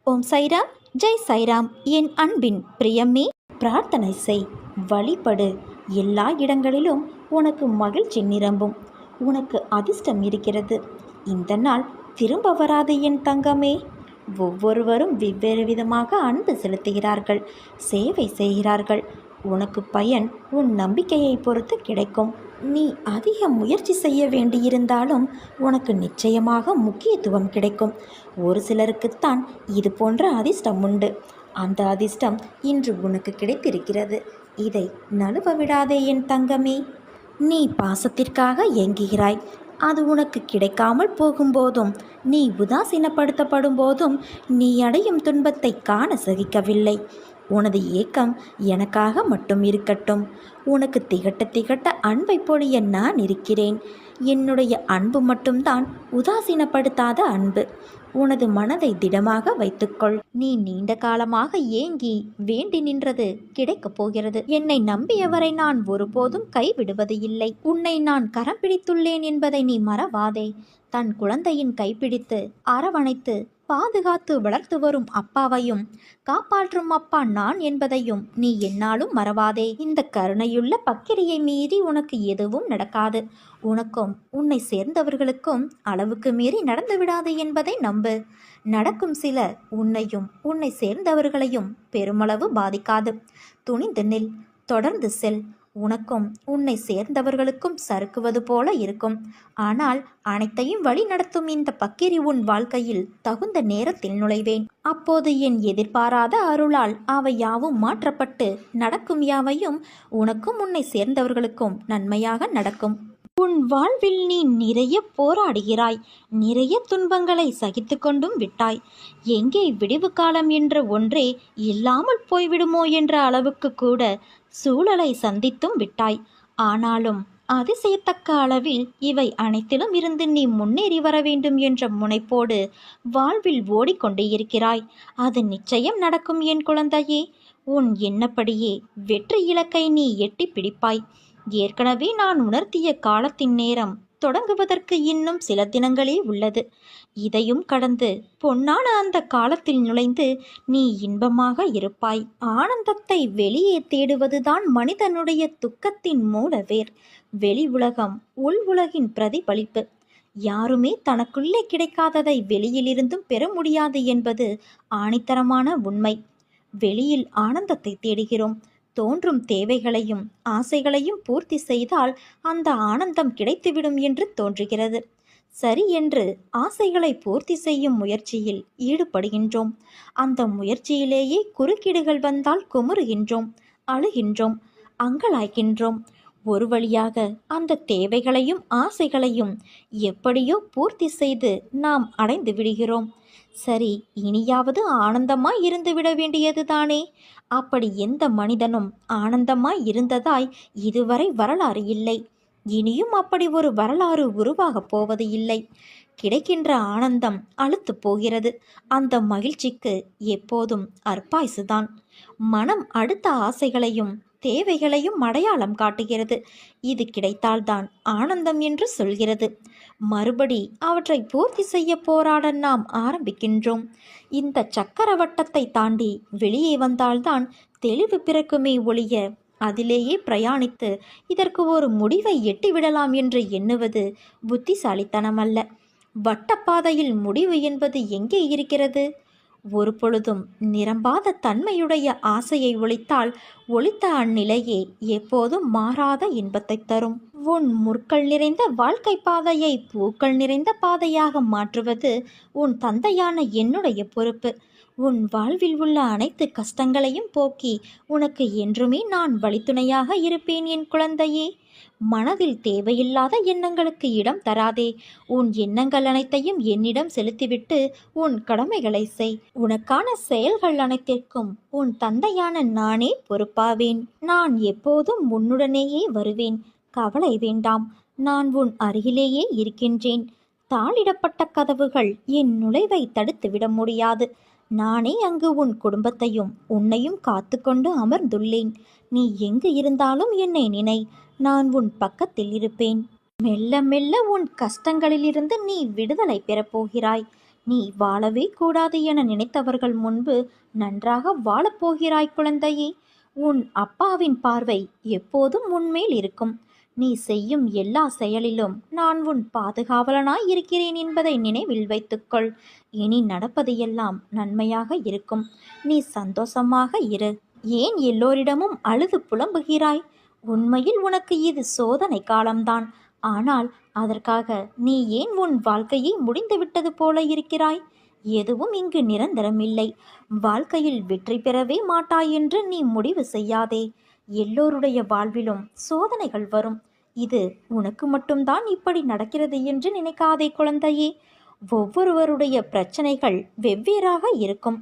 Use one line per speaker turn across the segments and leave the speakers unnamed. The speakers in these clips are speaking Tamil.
ஓம் சைராம், ஜெய் சைராம். என் அன்பின் பிரியமே, பிரார்த்தனை செய், வழிபடு. எல்லா இடங்களிலும் உனக்கு மகிழ்ச்சி நிரம்பும். உனக்கு அதிர்ஷ்டம் இருக்கிறது. இந்த நாள் திரும்ப வராது என் தங்கமே. ஒவ்வொருவரும் வெவ்வேறு விதமாக அன்பு செலுத்துகிறார்கள், சேவை செய்கிறார்கள். உனக்கு பயன் உன் நம்பிக்கையை பொறுத்து கிடைக்கும். நீ அதிக முயற்சி செய்ய வேண்டியிருந்தாலும் உனக்கு நிச்சயமாக முக்கியத்துவம் கிடைக்கும். ஒரு சிலருக்குத்தான் இது போன்ற அதிர்ஷ்டம் உண்டு. அந்த அதிர்ஷ்டம் இன்று உனக்கு கிடைத்திருக்கிறது. இதை நழுவ விடாதே என் தங்கமே. நீ பாசத்திற்காக ஏங்குகிறாய். அது உனக்கு கிடைக்காமல் போகும்போதும், நீ உதாசீனப்படுத்தப்படும் போதும் நீ அடையும் துன்பத்தை காண சகிக்கவில்லை. உனது ஏக்கம் எனக்காக மட்டும் இருக்கட்டும். உனக்கு திகட்ட திகட்ட அன்பை பொழிய நான் இருக்கிறேன். என்னுடைய அன்பு மட்டும்தான் உதாசீனப்படுத்தாத அன்பு. உனது மனதை திடமாக வைத்துக்கொள். நீ நீண்ட காலமாக ஏங்கி வேண்டி நின்றது கிடைக்கப் போகிறது. என்னை நம்பியவரை நான் ஒருபோதும் கைவிடுவது இல்லை. உன்னை நான் கரம் பிடித்துள்ளேன் என்பதை நீ மறவாதே. தன் குழந்தையின் கைப்பிடித்து அரவணைத்து பாதுகாத்து வளர்த்து வரும் அப்பாவையும் காப்பாற்றும் அப்பா நான் என்பதையும் நீ என்னாலும் மறவாதே. இந்த கருணையுள்ள பக்கிரியை மீறி உனக்கு எதுவும் நடக்காது. உனக்கும் உன்னை சேர்ந்தவர்களுக்கும் அளவுக்கு மீறி நடந்து விடாது என்பதை நம்பு. நடக்கும் சில உன்னையும் உன்னை சேர்ந்தவர்களையும் பெருமளவு பாதிக்காது. துணிந்து நில், தொடர்ந்து செல். உனக்கும் உன்னை சேர்ந்தவர்களுக்கும் சறுக்குவது போல இருக்கும். ஆனால் அனைத்தையும் வழி நடத்தும் இந்த பக்கிரி உன் வாழ்க்கையில் தகுந்த நேரத்தில் நுழைவேன். அப்போது என் எதிர்பாராத அருளால் அவை யாவும் மாற்றப்பட்டு நடக்கும் யாவையும் உனக்கும் உன்னை சேர்ந்தவர்களுக்கும் நன்மையாக நடக்கும். உன் வாழ்வில் நீ நிறைய போராடுகிறாய். நிறைய துன்பங்களை சகித்து கொண்டும் விட்டாய். எங்கே விடிவு காலம் என்ற ஒன்றே இல்லாமல் போய்விடுமோ என்ற அளவுக்கு கூட சூழலை சந்தித்தும் விட்டாய். ஆனாலும் அதிசயத்தக்க அளவில் இவை அனைத்திலும் இருந்து நீ முன்னேறி வர வேண்டும் என்ற முனைப்போடு வாழ்வில் ஓடிக்கொண்டே இருக்கிறாய். அது நிச்சயம் நடக்கும் என் குழந்தையே. உன் எண்ணப்படியே வெற்றி இலக்கை நீ எட்டி பிடிப்பாய். ஏற்கனவே நான் உணர்த்திய காலத்தின் நேரம் தொடங்குவதற்கு இன்னும் சில தினங்களே உள்ளது. இதையும் கடந்து பொன்னான அந்த காலத்தில் நுழைந்து நீ இன்பமாக இருப்பாய். ஆனந்தத்தை வெளியே தேடுவதுதான் மனிதனுடைய துக்கத்தின் மூலவேர். வெளி உலகம் உள் உலகின் பிரதிபலிப்பு. யாருமே தனக்குள்ளே கிடைக்காததை வெளியிலிருந்தும் பெற முடியாது என்பது ஆணித்தரமான உண்மை. வெளியில் ஆனந்தத்தை தேடுகிறோம். தோன்றும் தேவைகளையும் ஆசைகளையும் பூர்த்தி செய்தால் அந்த ஆனந்தம் கிடைத்துவிடும் என்று தோன்றுகிறது. சரி என்று ஆசைகளை பூர்த்தி செய்யும் முயற்சியில் ஈடுபடுகின்றோம். அந்த முயற்சியிலேயே குறுக்கீடுகள் வந்தால் குமுறுகின்றோம், அழுகின்றோம், அங்கலாய்க்கின்றோம். ஒரு வழியாக அந்த தேவைகளையும் ஆசைகளையும் எப்படியோ பூர்த்தி செய்து நாம் அடைந்து விடுகிறோம். சரி, இனியாவது ஆனந்தமாய் இருந்து விட வேண்டியதுதானே. அப்படி எந்த மனிதனும் ஆனந்தமாய் இருந்ததாய் இதுவரை வரலாறு இல்லை. இனியும் அப்படி ஒரு வரலாறு உருவாகப் போவது இல்லை. கிடைக்கின்ற ஆனந்தம் அழுத்து போகிறது. அந்த மகிழ்ச்சிக்கு எப்போதும் அற்பாய்சுதான். மனம் அடுத்த ஆசைகளையும் தேவைகளையும் அடையாளம் காட்டுகிறது. இது கிடைத்தால்தான் ஆனந்தம் என்று சொல்கிறது. மறுபடி அவற்றை பூர்த்தி செய்ய போராட நாம் ஆரம்பிக்கின்றோம். இந்த சக்கரவட்டத்தை தாண்டி வெளியே வந்தால்தான் தெளிவு பிறக்குமே ஒழிய அதிலேயே பிரயாணித்து இதற்கு ஒரு முடிவை எட்டிவிடலாம் என்று எண்ணுவது புத்திசாலித்தனமல்ல. வட்டப்பாதையில் முடிவு என்பது எங்கே இருக்கிறது? ஒரு பொழுதும் நிரம்பாத தன்மையுடைய ஆசையை ஒழித்தால் ஒழித்த அந்நிலையே எப்போதும் மாறாத இன்பத்தை தரும். உன் முற்கள் நிறைந்த வாழ்க்கை பாதையை பூக்கள் நிறைந்த பாதையாக மாற்றுவது உன் தந்தையான என்னுடைய பொறுப்பு. உன் வாழ்வில் உள்ள அனைத்து கஷ்டங்களையும் போக்கி உனக்கு என்றுமே நான் வழித்துணையாக இருப்பேன் என் குழந்தையே. மனதில் தேவையில்லாத எண்ணங்களுக்கு இடம் தராதே. உன் எண்ணங்கள் அனைத்தையும் என்னிடம் செலுத்திவிட்டு உன் கடமைகளை செய். உனக்கான செயல்கள் அனைத்திற்கும் உன் தந்தையான நானே பொறுப்பாவேன். நான் எப்போதும் உன்னுடனேயே வருவேன். கவலை வேண்டாம். நான் உன் அருகிலேயே இருக்கின்றேன். தாளிடப்பட்ட கதவுகள் என் நுழைவை தடுத்துவிட முடியாது. நானே அங்கு உன் குடும்பத்தையும் உன்னையும் காத்து கொண்டு அமர்ந்துள்ளேன். நீ எங்கு இருந்தாலும் என்னை நினை. நான் உன் பக்கத்தில் இருப்பேன். மெல்ல மெல்ல உன் கஷ்டங்களிலிருந்து நீ விடுதலை பெறப்போகிறாய். நீ வாழவே கூடாது என நினைத்தவர்கள் முன்பு நன்றாக வாழப்போகிறாய் குழந்தையே. உன் அப்பாவின் பார்வை எப்போதும் உன்மேல் இருக்கும். நீ செய்யும் எல்லா செயலிலும் நான் உன் பாதுகாவலனாய் இருக்கிறேன் என்பதை நினைவில் வைத்துக்கொள். இனி நடப்பது எல்லாம் நன்மையாக இருக்கும். நீ சந்தோஷமாக இரு. ஏன் எல்லோரிடமும் அழுது புலம்புகிறாய்? உண்மையில் உனக்கு இது சோதனை காலம்தான். ஆனால் அதற்காக நீ ஏன் உன் வாழ்க்கையை முடிந்துவிட்டது போல இருக்கிறாய்? எதுவும் இங்கு நிரந்தரமில்லை. வாழ்க்கையில் வெற்றி பெறவே மாட்டாய் என்று நீ முடிவு செய்யாதே. எல்லோருடைய வாழ்விலும் சோதனைகள் வரும். இது உனக்கு மட்டும்தான் இப்படி நடக்கிறது என்று நினைக்காதே குழந்தையே. ஒவ்வொருவருடைய பிரச்சனைகள் வெவ்வேறாக இருக்கும்.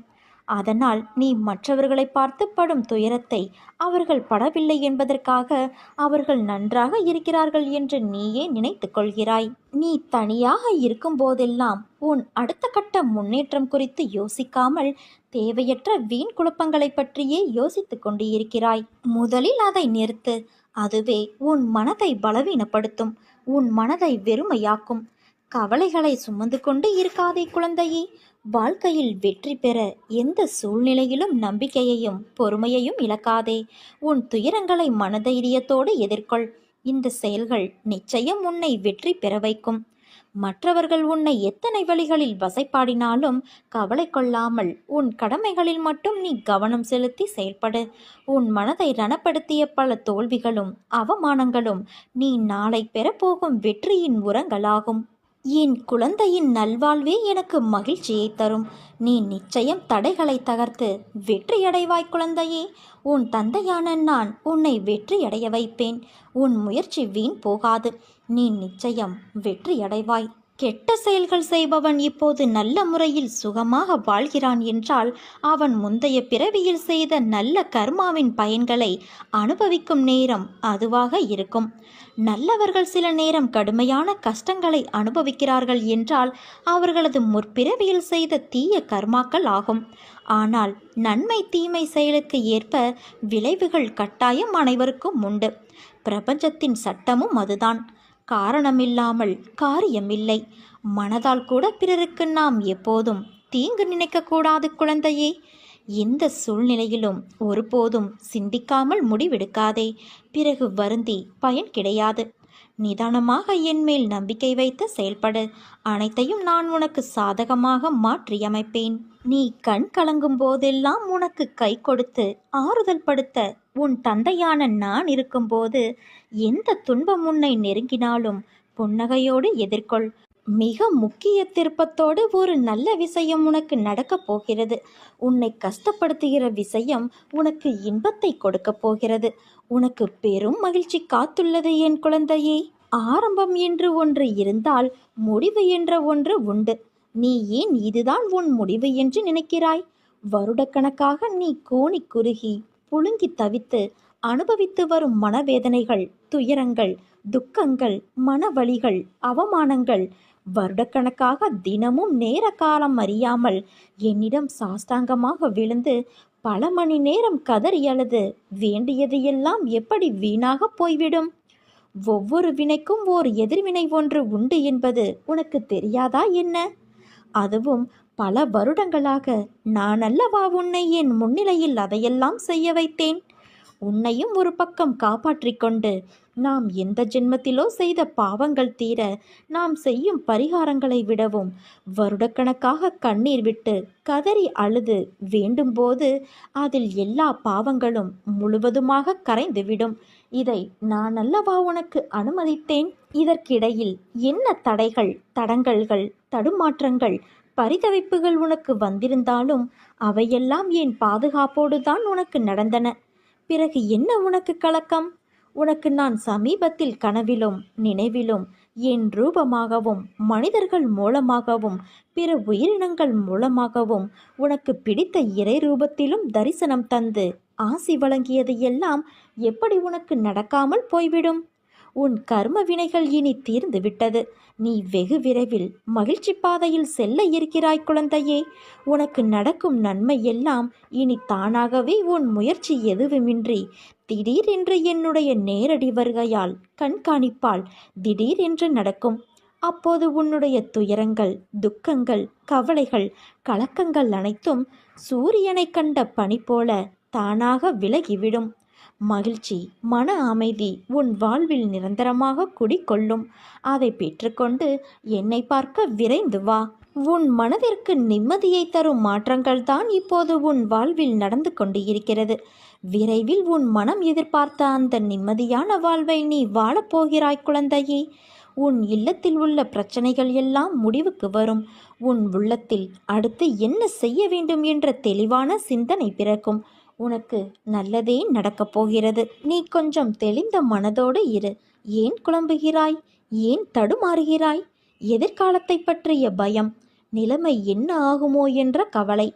அதனால் நீ மற்றவர்களை பார்த்து படும் துயரத்தை அவர்கள் படவில்லை என்பதற்காக அவர்கள் நன்றாக இருக்கிறார்கள் என்று நீயே நினைத்து கொள்கிறாய். நீ தனியாக இருக்கும் போதெல்லாம் உன் அடுத்த கட்ட முன்னேற்றம் குறித்து யோசிக்காமல் தேவையற்ற வீண் குழப்பங்களை பற்றியே யோசித்து கொண்டு இருக்கிறாய். முதலில் அதை நிறுத்து. அதுவே உன் மனதை பலவீனப்படுத்தும். உன் மனதை வெறுமையாக்கும். கவலைகளை சுமந்து கொண்டு இருக்காதே குழந்தையே. வாழ்க்கையில் வெற்றி பெற எந்த சூழ்நிலையிலும் நம்பிக்கையையும் பொறுமையையும் இழக்காதே. உன் துயரங்களை மனதைரியத்தோடு எதிர்கொள். இந்த செயல்கள் நிச்சயம் உன்னை வெற்றி பெற வைக்கும். மற்றவர்கள் உன்னை எத்தனை வழிகளில் வசைப்பாடினாலும் கவலை கொள்ளாமல் உன் கடமைகளில் மட்டும் நீ கவனம் செலுத்தி செயல்படு. உன் மனதை ரணப்படுத்திய பல தோல்விகளும் அவமானங்களும் நீ நாளை பெறப்போகும் வெற்றியின் உரங்களாகும். என் குழந்தையின் நல்வாழ்வே எனக்கு மகிழ்ச்சியை தரும். நீ நிச்சயம் தடைகளை தகர்த்து வெற்றியடைவாய் குழந்தையே. உன் தந்தையான நான் உன்னை வெற்றியடைய வைப்பேன். உன் முயற்சி வீண் போகாது. நீ நிச்சயம் வெற்றியடைவாய். கெட்ட செயல்கள் செய்பவன் இப்போது நல்ல முறையில் சுகமாக வாழ்கிறான் என்றால் அவன் முந்தைய பிறவியில் செய்த நல்ல கர்மாவின் பயன்களை அனுபவிக்கும் நேரம் அதுவாக இருக்கும். நல்லவர்கள் சில நேரம் கடுமையான கஷ்டங்களை அனுபவிக்கிறார்கள் என்றால் அவர்களது முற்பிறவியில் செய்த தீய கர்மாக்கள் ஆகும். ஆனால் நன்மை தீமை செயலுக்கு ஏற்ப விளைவுகள் கட்டாயம் அனைவருக்கும் உண்டு. பிரபஞ்சத்தின் சட்டமும் அதுதான். காரணமில்லாமல் காரியமில்லை. மனதால் கூட பிறருக்கு நாம் எப்போதும் தீங்கு நினைக்கக்கூடாது குழந்தையே. எந்த சூழ்நிலையிலும் ஒருபோதும் சிந்திக்காமல் முடிவெடுக்காதே. பிறகு வருந்தி பயன் கிடையாது. நிதானமாக என்மேல் நம்பிக்கை வைத்து செயல்படு. அனைத்தையும் நான் உனக்கு சாதகமாக மாற்றியமைப்பேன். நீ கண் கலங்கும் போதெல்லாம் உனக்கு கை கொடுத்து ஆறுதல் படுத்த உன் தந்தையான நான் இருக்கும்போது எந்த துன்பம் உன்னை நெருங்கினாலும் புன்னகையோடு எதிர்கொள். மிக முக்கிய திருப்பத்தோடு ஒரு நல்ல விஷயம் உனக்கு நடக்கப் போகிறது. உன்னை கஷ்டப்படுத்துகிற விஷயம் உனக்கு இன்பத்தை கொடுக்கப் போகிறது. உனக்கு பெரும் மகிழ்ச்சி காத்துள்ளது என் குழந்தையே. ஆரம்பம் என்று ஒன்று இருந்தால் முடிவு என்ற ஒன்று உண்டு. நீ ஏன் இதுதான் உன் முடிவு என்று நினைக்கிறாய்? வருடக்கணக்காக நீ கோணி குறுகி புழுங்கி தவித்து அனுபவித்து வரும் மனவேதனைகள், துயரங்கள், துக்கங்கள், மனவலிகள், அவமானங்கள், வருடக்கணக்காக தினமும் நேர காலம் அறியாமல் என்னிடம் சாஷ்டாங்கமாக விழுந்து பல மணி நேரம் கதறி அழுது வேண்டியது எல்லாம் எப்படி வீணாக போய்விடும்? ஒவ்வொரு வினைக்கும் ஓர் எதிர்வினை ஒன்று உண்டு என்பது உனக்கு தெரியாதா என்ன? அதுவும் பல வருடங்களாக நான் அல்லவா உன்னை என் முன்னிலையில் அதையெல்லாம் செய்ய வைத்தேன். உன்னையும் ஒரு பக்கம் காப்பாற்றிக் கொண்டு நாம் எந்த ஜென்மத்திலோ செய்த பாவங்கள் தீர நாம் செய்யும் பரிகாரங்களை விடவும் வருடக்கணக்காக கண்ணீர் விட்டு கதறி அழுது வேண்டும்போது அதில் எல்லா பாவங்களும் முழுவதுமாக கரைந்துவிடும். இதை நான் அல்லவா உனக்கு அனுமதித்தேன். இதற்கிடையில் என்ன தடைகள், தடங்கல்கள், தடுமாற்றங்கள், பரிதவிப்புகள் உனக்கு வந்திருந்தாலும் அவையெல்லாம் என் பாதுகாப்போடு தான் உனக்கு நடந்தன. பிறகு என்ன உனக்கு கலக்கம்? உனக்கு நான் சமீபத்தில் கனவிலும் நினைவிலும் என் ரூபமாகவும் மனிதர்கள் மூலமாகவும் பிற உயிரினங்கள் மூலமாகவும் உனக்கு பிடித்த இறை ரூபத்திலும் தரிசனம் தந்து ஆசி வழங்கியது எல்லாம் எப்படி உனக்கு நடக்காமல் போய்விடும்? உன் கர்ம வினைகள் இனி தீர்ந்து விட்டது. நீ வெகு விரைவில் மகிழ்ச்சி பாதையில் செல்ல இருக்கிறாய் குழந்தையே. உனக்கு நடக்கும் நன்மை எல்லாம் இனி தானாகவே உன் முயற்சி எதுவுமின்றி திடீரென்று என்னுடைய நேரடி வருகையால் கண்காணிப்பால் திடீரென்று நடக்கும். அப்போது உன்னுடைய துயரங்கள், துக்கங்கள், கவலைகள், கலக்கங்கள் அனைத்தும் சூரியனை கண்ட பனி போல தானாக விலகிவிடும். மகிழ்ச்சி, மன அமைதி உன் வாழ்வில் நிரந்தரமாக குடிக்கொள்ளும். அதை பெற்றுக்கொண்டு என்னை பார்க்க விரைந்து வா. உன் மனதிற்கு நிம்மதியை தரும் மாற்றங்கள் தான் இப்போது உன் வாழ்வில் நடந்து கொண்டு இருக்கிறது. விரைவில் உன் மனம் எதிர்பார்த்த அந்த நிம்மதியான வாழ்வை நீ வாழப்போகிறாய் குழந்தையே. உன் இல்லத்தில் உள்ள பிரச்சனைகள் எல்லாம் முடிவுக்கு வரும். உன் உள்ளத்தில் அடுத்து என்ன செய்ய வேண்டும் என்ற தெளிவான சிந்தனை பிறக்கும். உனக்கு நல்லதே நடக்கப் போகிறது. நீ கொஞ்சம் தெளிந்த மனதோடு இரு. ஏன் குழம்புகிறாய்? ஏன் தடுமாறுகிறாய்? எதிர்காலத்தை பற்றிய பயம், நிலைமை என்ன ஆகுமோ என்ற கவலை.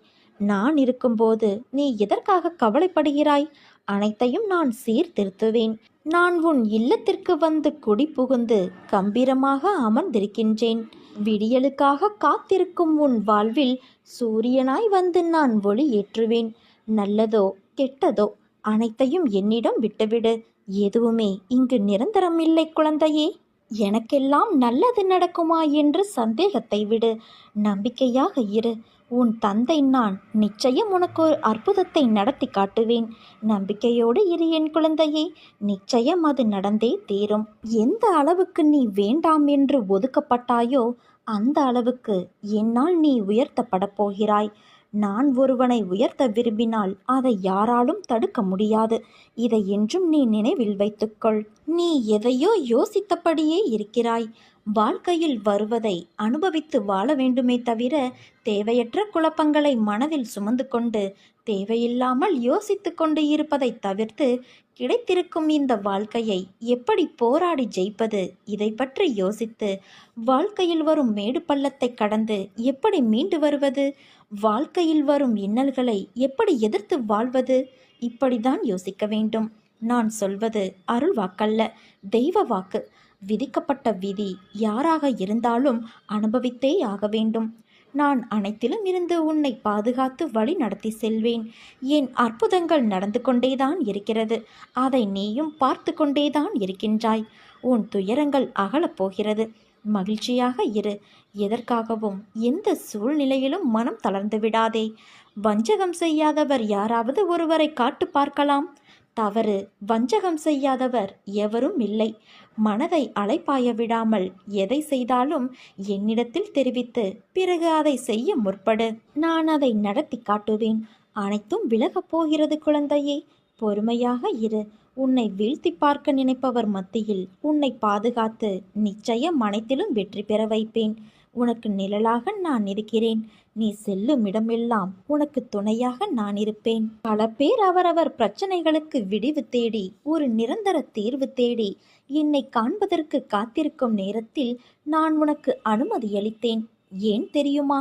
நான் இருக்கும்போது நீ எதற்காக கவலைப்படுகிறாய்? அனைத்தையும் நான் சீர்திருத்துவேன். நான் உன் இல்லத்திற்கு வந்து குடி புகுந்து கம்பீரமாக அமர்ந்திருக்கின்றேன். விடியலுக்காக காத்திருக்கும் உன் வாழ்வில் சூரியனாய் வந்து நான் ஒளி ஏற்றுவேன். நல்லதோ கெட்டதோ அனைத்தையும் என்னிடம் விட்டுவிடு. எதுவுமே இங்கு நிரந்தரம் இல்லை குழந்தையே. எனக்கெல்லாம் நல்லது நடக்குமா என்று சந்தேகத்தை விடு. நம்பிக்கையாக இரு. உன் தந்தை நான் நிச்சயம் உனக்கு ஒரு அற்புதத்தை நடத்தி காட்டுவேன். நம்பிக்கையோடு இரு என் குழந்தையே. நிச்சயம் அது நடந்தே தீரும். எந்த அளவுக்கு நீ வேண்டாம் என்று ஒதுக்கப்பட்டாயோ அந்த அளவுக்கு என்னால் நீ உயர்த்தப்படப் போகிறாய். நான் ஒருவனை உயர்த்த விரும்பினால் அதை யாராலும் தடுக்க முடியாது. இதை என்றும் நீ நினைவில் வைத்துக்கொள். நீ எதையோ யோசித்தபடியே இருக்கிறாய். வாழ்க்கையில் வருவதை அனுபவித்து வாழ வேண்டுமே தவிர தேவையற்ற குழப்பங்களை மனதில் சுமந்து கொண்டு தேவையில்லாமல் யோசித்து கொண்டு இருப்பதை தவிர்த்து கிடைத்திருக்கும் இந்த வாழ்க்கையை எப்படி போராடி ஜெயிப்பது, இதை பற்றி யோசித்து வாழ்க்கையில் வரும் மேடு பள்ளத்தை கடந்து எப்படி மீண்டு வருவது, வாழ்க்கையில் வரும் இன்னல்களை எப்படி எதிர்த்து வாழ்வது, இப்படிதான் யோசிக்க வேண்டும். நான் சொல்வது அருள் வாக்கல்ல, தெய்வ வாக்கு. விதிக்கப்பட்ட விதி யாராக இருந்தாலும் அனுபவித்தே ஆக வேண்டும். நான் அனைத்திலும் இருந்து உன்னை பாதுகாத்து வழி நடத்தி செல்வேன். என் அற்புதங்கள் நடந்து கொண்டேதான் இருக்கிறது. அதை நீயும் பார்த்து கொண்டேதான் இருக்கின்றாய். உன் துயரங்கள் அகலப்போகிறது. மகிழ்ச்சியாக இரு. எதற்காகவும் எந்த சூழ்நிலையிலும் மனம் தளர்ந்து விடாதே. வஞ்சகம் செய்யாதவர் யாராவது ஒருவரை காட்டு பார்க்கலாம். தவறு வஞ்சகம் செய்யாதவர் எவரும் இல்லை. மனதை அலைப்பாய விடாமல் எதை செய்தாலும் என்னிடத்தில் தெரிவித்து பிறகு அதை செய்ய முற்படு. நான் அதை நடத்தி காட்டுவேன். அனைத்தும் விலகப் போகிறது குழந்தையே. பொறுமையாக இரு. உன்னை வீழ்த்தி பார்க்க நினைப்பவர் மத்தியில் உன்னை பாதுகாத்து நிச்சயம் அனைத்திலும் வெற்றி பெற வைப்பேன். உனக்கு நிழலாக நான் இருக்கிறேன். நீ செல்லும் இடமெல்லாம் உனக்கு துணையாக நான் இருப்பேன். பல பேர் அவரவர் பிரச்சனைகளுக்கு விடிவு தேடி ஒரு நிரந்தர தீர்வு தேடி என்னை காண்பதற்கு காத்திருக்கும் நேரத்தில் நான் உனக்கு அனுமதி அளித்தேன். ஏன் தெரியுமா?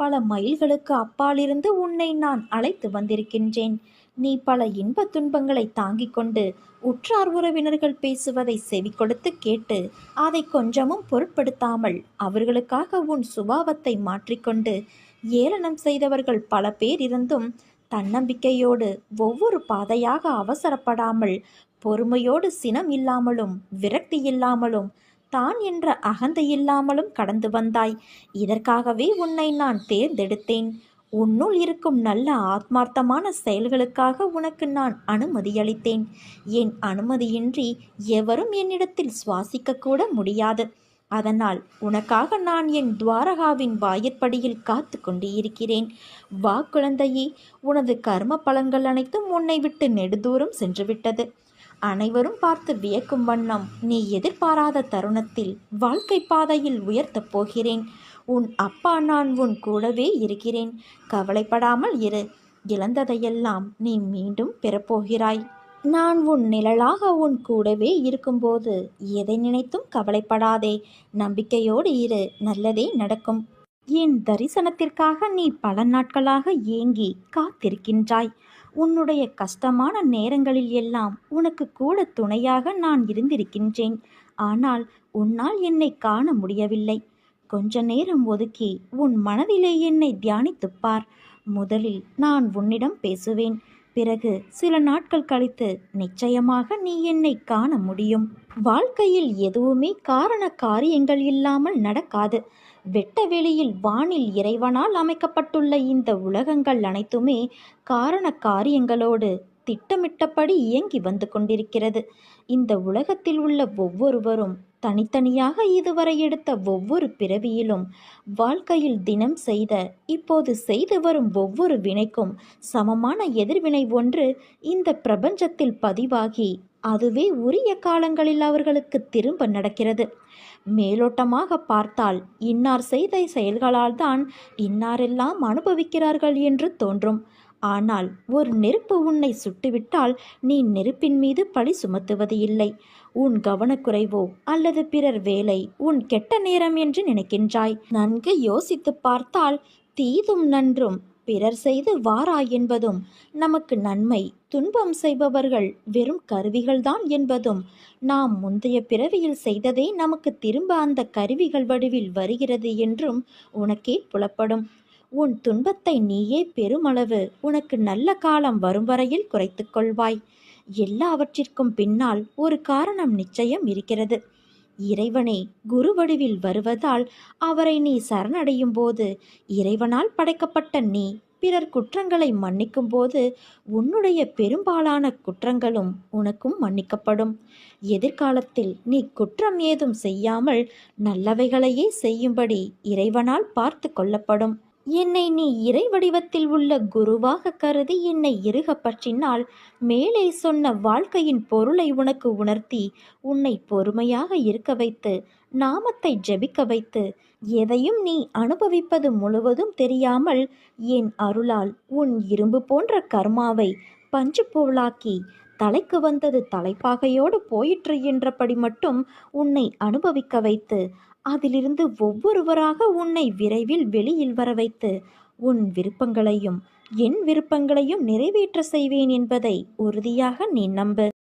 பல மைல்களுக்கு அப்பாலிருந்து உன்னை நான் அழைத்து வந்திருக்கின்றேன். நீ பல இன்ப துன்பங்களை தாங்கிக் கொண்டு உற்றார் உறவினர்கள் பேசுவதை செவி கொடுத்து கேட்டு அதை கொஞ்சமும் பொருட்படுத்தாமல் அவர்களுக்காக உன் சுபாவத்தை மாற்றிக்கொண்டு ஏளனம் செய்தவர்கள் பல பேர் இருந்தும் தன்னம்பிக்கையோடு ஒவ்வொரு பாதையாக அவசரப்படாமல் பொறுமையோடு சினம் இல்லாமலும் விரக்தி இல்லாமலும் தான் என்ற அகந்தை இல்லாமலும் கடந்து வந்தாய். இதற்காகவே உன்னை நான் தேர்ந்தெடுத்தேன். உன்னுள் இருக்கும் நல்ல ஆத்மார்த்தமான செயல்களுக்காக உனக்கு நான் அனுமதி அளித்தேன். என் அனுமதியின்றி எவரும் என்னிடத்தில் சுவாசிக்க கூட முடியாது. அதனால் உனக்காக நான் என் துவாரகாவின் வாயிற்படியில் காத்து கொண்டு இருக்கிறேன். வா குழந்தையே. உனது கர்ம பலன்கள் அனைத்தும் உன்னை விட்டு நெடுதூரம் சென்றுவிட்டது. அனைவரும் பார்த்து வியக்கும் வண்ணம் நீ எதிர்பாராத தருணத்தில் வாழ்க்கை பாதையில் உயர்த்தப் போகிறேன். உன் அப்பா நான் உன் கூடவே இருக்கிறேன். கவலைப்படாமல் இரு. இழந்ததையெல்லாம் நீ மீண்டும் பெறப்போகிறாய். நான் உன் நிழலாக உன் கூடவே இருக்கும்போது எதை நினைத்தும் கவலைப்படாதே. நம்பிக்கையோடு இரு. நல்லதே நடக்கும். என் தரிசனத்திற்காக நீ பல நாட்களாக ஏங்கி காத்திருக்கின்றாய். உன்னுடைய கஷ்டமான நேரங்களில் எல்லாம் உனக்கு கூட துணையாக நான் இருந்திருக்கின்றேன். ஆனால் உன்னால் என்னை காண முடியவில்லை. கொஞ்ச நேரம் ஒதுக்கி உன் மனதிலே என்னை தியானித்துப்பார். முதலில் நான் உன்னிடம் பேசுவேன். பிறகு சில நாட்கள் கழித்து நிச்சயமாக நீ என்னை காண முடியும். வாழ்க்கையில் எதுவுமே காரண காரியங்கள் இல்லாமல் நடக்காது. வெட்ட வெளியில் வானில் இறைவனால் அமைக்கப்பட்டுள்ள இந்த உலகங்கள் அனைத்துமே காரண காரியங்களோடு திட்டமிட்டபடி இயங்கி வந்து கொண்டிருக்கிறது. இந்த உலகத்தில் உள்ள ஒவ்வொருவரும் தனித்தனியாக இதுவரை எடுத்த ஒவ்வொரு பிறவியிலும் வாழ்க்கையில் தினம் செய்த, இப்போது செய்து வரும் ஒவ்வொரு வினைக்கும் சமமான எதிர்வினை ஒன்று இந்த பிரபஞ்சத்தில் பதிவாகி அதுவே உரிய காலங்களில் அவர்களுக்கு திரும்ப நடக்கிறது. மேலோட்டமாக பார்த்தால் இன்னார் செய்த செயல்களால் தான் இன்னாரெல்லாம் அனுபவிக்கிறார்கள் என்று தோன்றும். ஆனால் ஒரு நெருப்பு உன்னை சுட்டுவிட்டால் நீ நெருப்பின் மீது பழி சுமத்துவது இல்லை. உன் கவனக்குறைவோ அல்லது பிறர் வேலை உன் கெட்ட நேரம் என்று நினைக்கின்றாய். நன்கு யோசித்து பார்த்தால் தீதும் நன்றும் பிறர் செய்து வாரா என்பதும், நமக்கு நன்மை துன்பம் செய்பவர்கள் வெறும் கருவிகள்தான் என்பதும், நாம் முந்தைய பிறவியில் செய்ததே நமக்கு திரும்ப அந்த கருவிகள் வடிவில் வருகிறது என்றும் உனக்கே புலப்படும். உன் துன்பத்தை நீயே பெருமளவு உனக்கு நல்ல காலம் வரும் வரையில் குறைத்து கொள்வாய். எல்லாவற்றிற்கும் பின்னால் ஒரு காரணம் நிச்சயம் இருக்கிறது. இறைவனே குரு வடிவில் வருவதால் அவரை நீ சரணடையும் போது இறைவனால் படைக்கப்பட்ட நீ பிறர் குற்றங்களை மன்னிக்கும் போது உன்னுடைய பெரும்பாலான குற்றங்களும் உனக்கும் மன்னிக்கப்படும். எதிர்காலத்தில் நீ குற்றம் ஏதும் செய்யாமல் நல்லவைகளையே செய்யும்படி இறைவனால் பார்த்து கொள்ளப்படும். என்னை நீ இறை வடிவத்தில் உள்ள குருவாக கருதி என்னை இறுக பற்றினால் மேலே சொன்ன வாழ்க்கையின் பொருளை உனக்கு உணர்த்தி உன்னை பொறுமையாக இருக்க வைத்து நாமத்தை ஜெபிக்க வைத்து எதையும் நீ அனுபவிப்பது முழுவதும் தெரியாமல் என் அருளால் உன் இரும்பு போன்ற கர்மாவை பஞ்சு போலாக்கி தலைக்கு வந்தது தலைப்பாகையோடு போயிற்று என்றபடி மட்டும் உன்னை அனுபவிக்க வைத்து அதிலிருந்து ஒவ்வொருவராக உன்னை விரைவில் வெளியில் வர வைத்து உன் விருப்பங்களையும் என் விருப்பங்களையும் நிறைவேற்ற செய்வேன் என்பதை உறுதியாக நீ நம்பு.